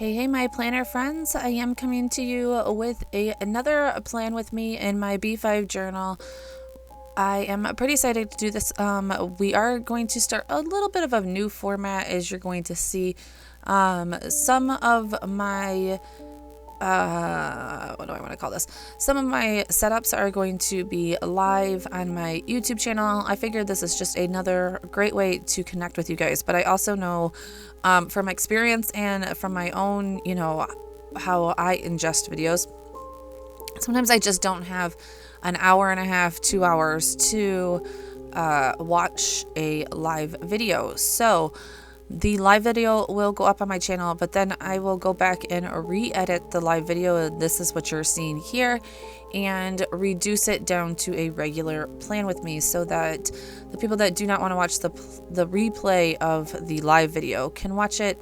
Hey, my planner friends. I am coming to you with another plan with me in my B5 journal. I am pretty excited to do this. We are going to start a little bit of a new format, as you're going to see. Some of my what do I want to call this? Some of my setups are going to be live on my YouTube channel. I figured this is just another great way to connect with you guys, but I also know from experience and from my own, how I ingest videos, sometimes I just don't have an hour and a half, 2 hours to watch a live video. So the live video will go up on my channel, but then I will go back and re-edit the live video. This is what you're seeing here, and reduce it down to a regular plan with me, so that the people that do not want to watch the replay of the live video can watch it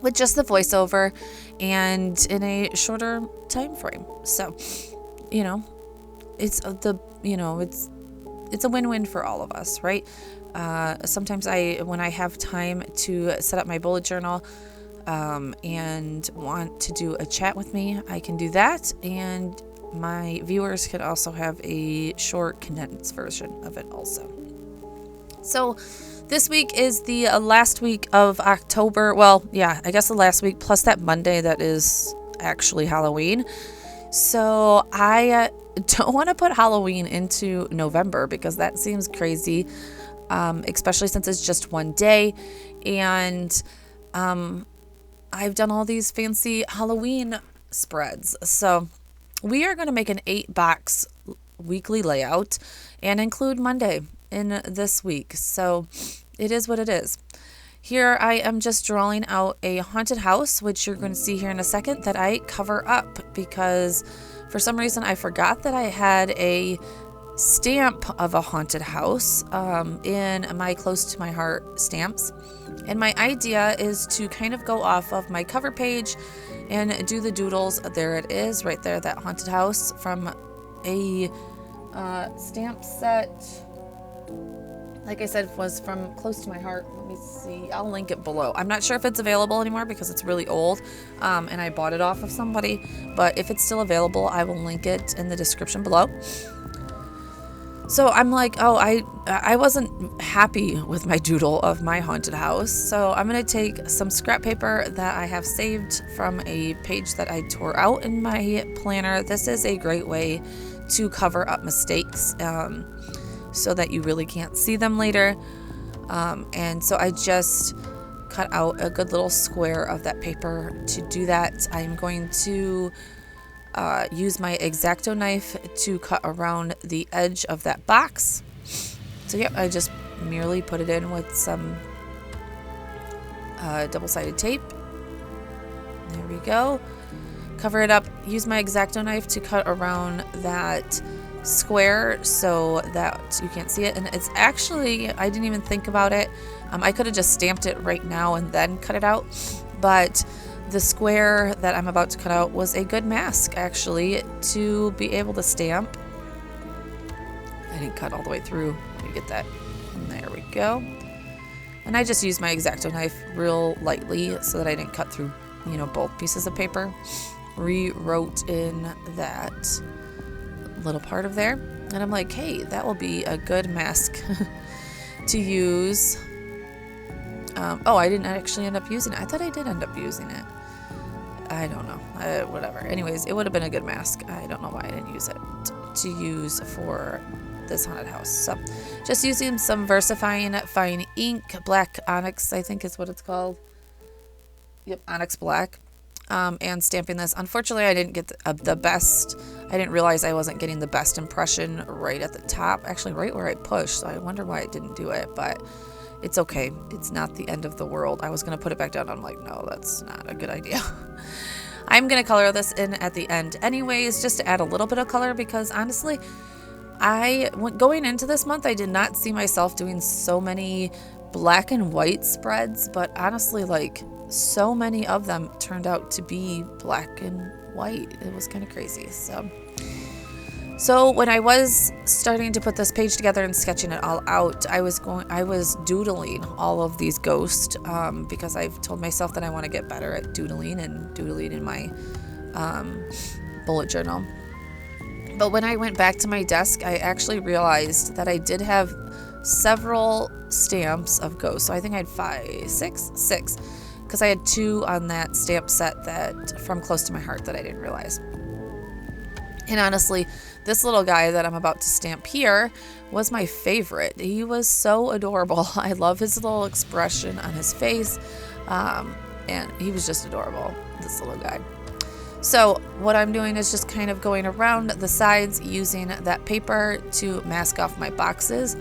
with just the voiceover and in a shorter time frame. So, it's it's a win-win for all of us, right? Sometimes when I have time to set up my bullet journal and want to do a chat with me, I can do that. And my viewers can also have a short condensed version of it also. So this week is the last week of October. Well, yeah, I guess the last week plus that Monday that is actually Halloween. So I don't want to put Halloween into November because that seems crazy. Especially since it's just one day, and I've done all these fancy Halloween spreads. So we are going to make an 8-box weekly layout and include Monday in this week. So it is what it is. Here I am just drawing out a haunted house, which you're going to see here in a second, that I cover up because for some reason I forgot that I had a stamp of a haunted house in my close to my heart stamps, and my idea is to kind of go off of my cover page and do the doodles. There it is right there, that haunted house from a stamp set, like I said, was from close to my heart. Let me see, I'll link it below. I'm not sure if it's available anymore because it's really old, and I bought it off of somebody, but if it's still available, I will link it in the description below. So I'm like, oh, I wasn't happy with my doodle of my haunted house. So I'm going to take some scrap paper that I have saved from a page that I tore out in my planner. This is a great way to cover up mistakes so that you really can't see them later. And so I just cut out a good little square of that paper to do that. I'm going to use my X-Acto knife to cut around the edge of that box. So yep, I just merely put it in with some double-sided tape. There we go. Cover it up. Use my X-Acto knife to cut around that square so that you can't see it. And it's actually, I didn't even think about it. I could have just stamped it right now and then cut it out, but the square that I'm about to cut out was a good mask, actually, to be able to stamp. I didn't cut all the way through. Let me get that. And there we go. And I just used my X-Acto knife real lightly so that I didn't cut through, both pieces of paper. Rewrote in that little part of there. And I'm like, hey, that will be a good mask to use. I didn't actually end up using it. I thought I did end up using it. I don't know. Whatever. Anyways, it would have been a good mask. I don't know why I didn't use it to use for this haunted house. So just using some VersaFine fine ink, black onyx, I think is what it's called. Yep, onyx black. And stamping this. Unfortunately, I didn't get the best. I didn't realize I wasn't getting the best impression right at the top. Actually, right where I pushed. So I wonder why I didn't do it, but it's okay. It's not the end of the world. I was going to put it back down. I'm like, no, that's not a good idea. I'm going to color this in at the end anyways, just to add a little bit of color, because honestly, going into this month, I did not see myself doing so many black and white spreads, but honestly, like, so many of them turned out to be black and white. It was kind of crazy. So So when I was starting to put this page together and sketching it all out, I was doodling all of these ghosts, because I've told myself that I want to get better at doodling in my bullet journal. But when I went back to my desk, I actually realized that I did have several stamps of ghosts. So I think I had six, because I had 2 on that stamp set that from Close to My Heart that I didn't realize. And honestly, this little guy that I'm about to stamp here was my favorite. He was so adorable. I love his little expression on his face. And he was just adorable, this little guy. So what I'm doing is just kind of going around the sides using that paper to mask off my boxes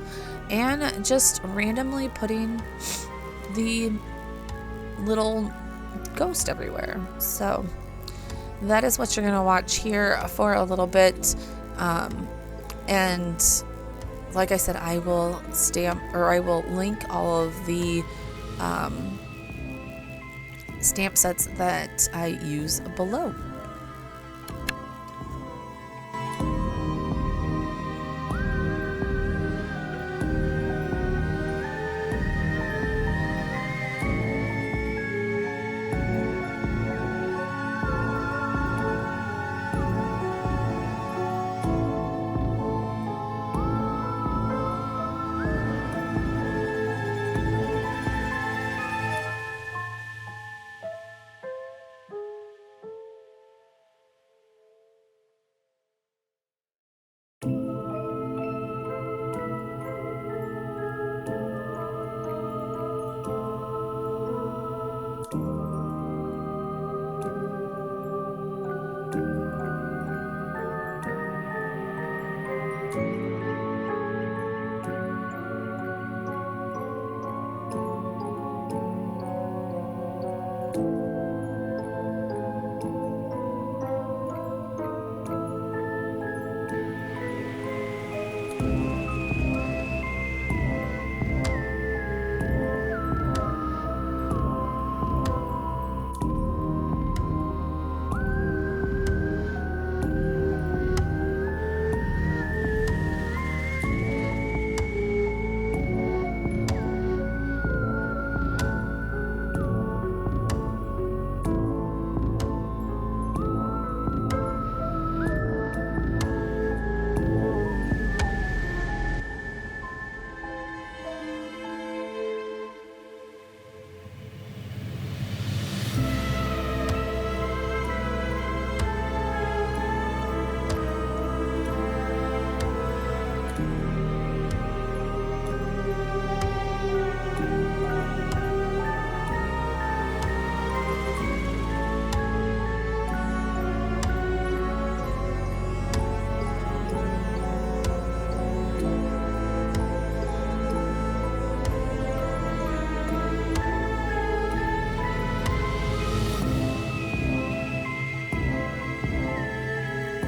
and just randomly putting the little ghost everywhere. So that is what you're going to watch here for a little bit. And like I said, I will link all of the stamp sets that I use below.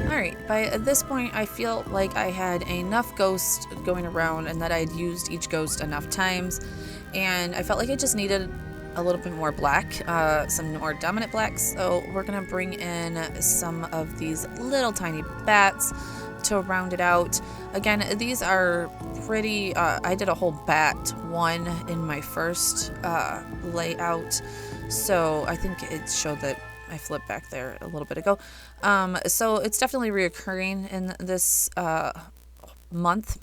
Alright, by this point I feel like I had enough ghosts going around and that I'd used each ghost enough times, and I felt like I just needed a little bit more black, some more dominant blacks, so we're going to bring in some of these little tiny bats to round it out. Again, these are pretty, I did a whole bat one in my first layout, so I think it showed that I flipped back there a little bit ago. So it's definitely reoccurring in this month.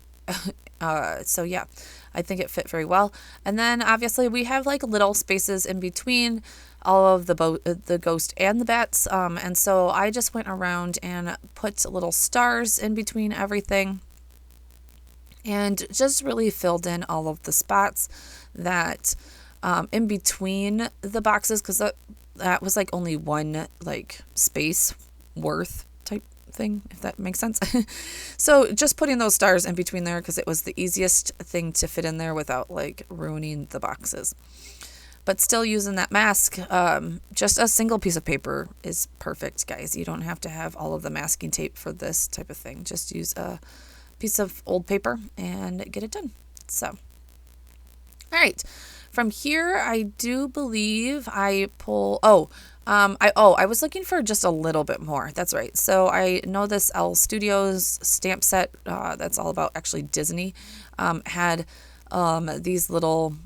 So yeah, I think it fit very well. And then obviously we have like little spaces in between all of the ghost and the bats. And so I just went around and put little stars in between everything and just really filled in all of the spots that in between the boxes, because that was like only one like space worth type thing, if that makes sense. So just putting those stars in between there because it was the easiest thing to fit in there without like ruining the boxes. But still using that mask, just a single piece of paper is perfect, guys. You don't have to have all of the masking tape for this type of thing. Just use a piece of old paper and get it done. So, all right. From here, I do believe I pull... Oh, I was looking for just a little bit more. That's right. So I know this L Studios stamp set that's all about actually Disney had these little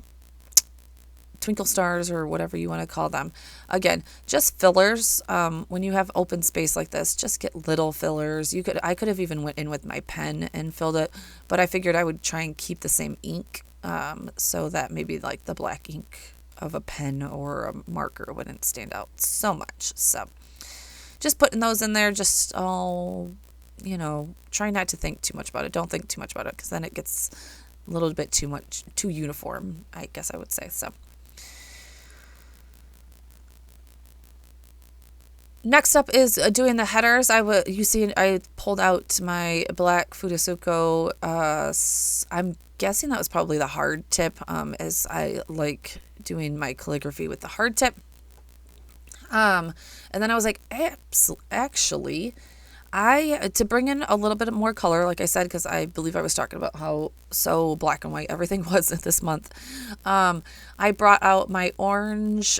twinkle stars or whatever you want to call them. Again, just fillers. When you have open space like this, just get little fillers. I could have even went in with my pen and filled it, but I figured I would try and keep the same ink so that maybe like the black ink of a pen or a marker wouldn't stand out so much. So just putting those in there, just try not to think too much about it. Don't think too much about it because then it gets a little bit too uniform, I guess I would say. So next up is doing the headers. I pulled out my black Futosuko. I'm guessing that was probably the hard tip, as I like doing my calligraphy with the hard tip. And then I was like, actually, to bring in a little bit more color, like I said, because I believe I was talking about how so black and white everything was this month. I brought out my orange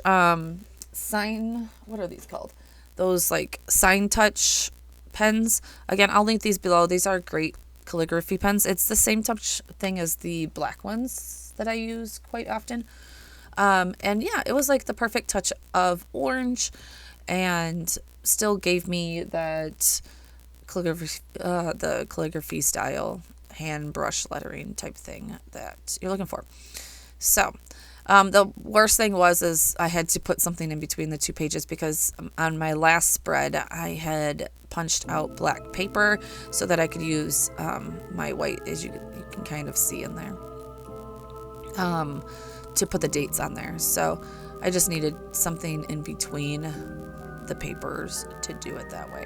sign. What are these called? Those like sign touch pens. Again, I'll link these below. These are great calligraphy pens. It's the same touch thing as the black ones that I use quite often. And yeah, it was like the perfect touch of orange and still gave me that the calligraphy style hand brush lettering type thing that you're looking for. So the worst thing is I had to put something in between the two pages because on my last spread I had punched out black paper so that I could use my white, as you can kind of see in there, to put the dates on there. So I just needed something in between the papers to do it that way.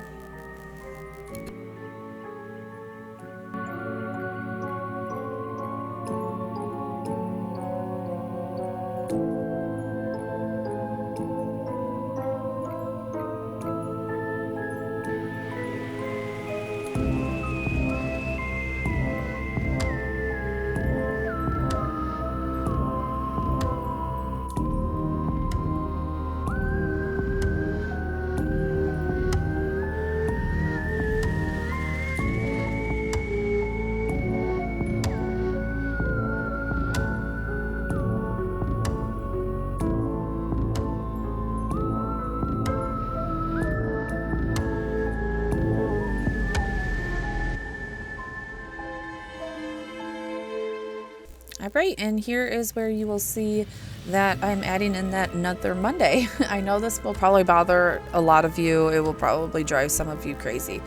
All right, and here is where you will see that I'm adding in that Another Monday. I know this will probably bother a lot of you. It will probably drive some of you crazy.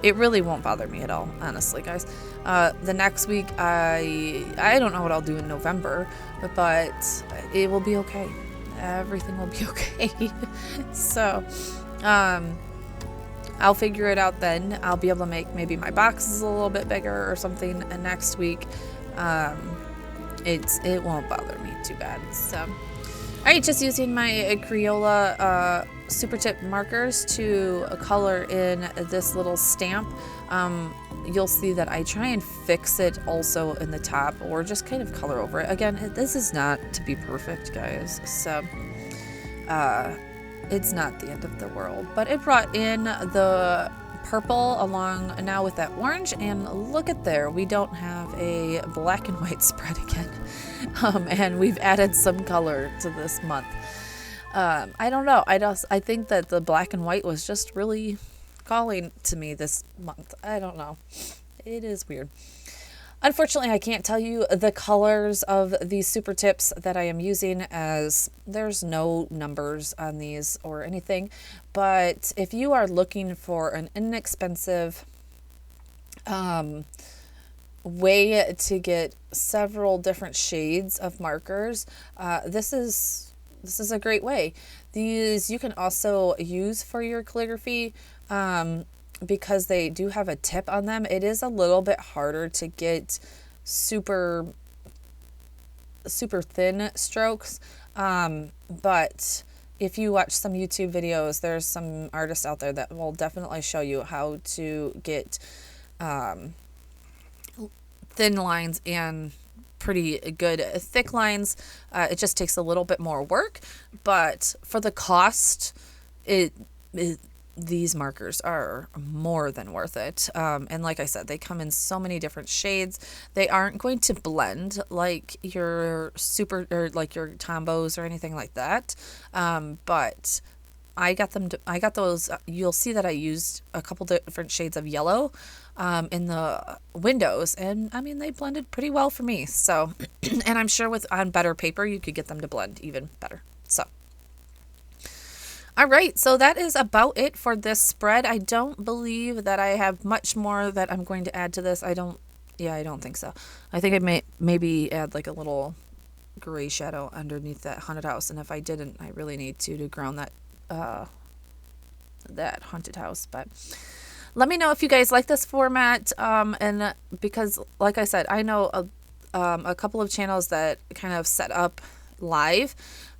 It really won't bother me at all, honestly, guys. The next week, I don't know what I'll do in November, but it will be okay. Everything will be okay. So, I'll figure it out then. I'll be able to make maybe my boxes a little bit bigger or something next week. It won't bother me too bad. So, all right, just using my Crayola super tip markers to color in this little stamp. You'll see that I try and fix it also in the top, or just kind of color over it. Again, this is not to be perfect, guys. So, it's not the end of the world. But it brought in the purple along now with that orange, and look at there, we don't have a black and white spread again. And we've added some color to this month. I don't know, I think that the black and white was just really calling to me this month. I don't know, it is weird. Unfortunately, I can't tell you the colors of these super tips that I am using, as there's no numbers on these or anything. But if you are looking for an inexpensive way to get several different shades of markers, this is a great way. These you can also use for your calligraphy. Because they do have a tip on them. It is a little bit harder to get super thin strokes, but if you watch some YouTube videos, there's some artists out there that will definitely show you how to get thin lines and pretty good thick lines. It just takes a little bit more work, but for the cost, it these markers are more than worth it. And like I said, they come in so many different shades. They aren't going to blend like your super or like your Tombos or anything like that. But I got those. You'll see that I used a couple different shades of yellow in the windows, and I mean they blended pretty well for me. So, and I'm sure on better paper you could get them to blend even better. So. All right, so that is about it for this spread. I don't believe that I have much more that I'm going to add to this. I don't think so. I think I may maybe add like a little gray shadow underneath that haunted house, and if I didn't, I really need to ground that haunted house. But let me know if you guys like this format, and because like I said, I know a couple of channels that kind of set up live.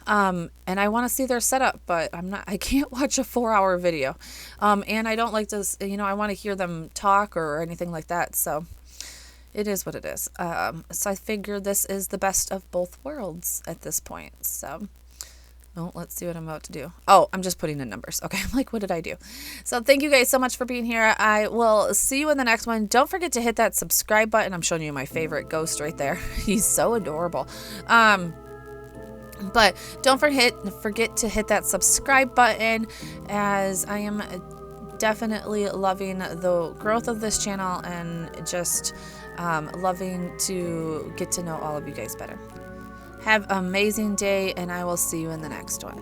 And I want to see their setup, but I can't watch a 4-hour video. And I don't like to, I want to hear them talk or anything like that. So it is what it is. So I figure this is the best of both worlds at this point. So, let's see what I'm about to do. Oh, I'm just putting in numbers. Okay. I'm like, what did I do? So thank you guys so much for being here. I will see you in the next one. Don't forget to hit that subscribe button. I'm showing you my favorite ghost right there. He's so adorable. But don't forget to hit that subscribe button, as I am definitely loving the growth of this channel and just loving to get to know all of you guys better. Have an amazing day, and I will see you in the next one.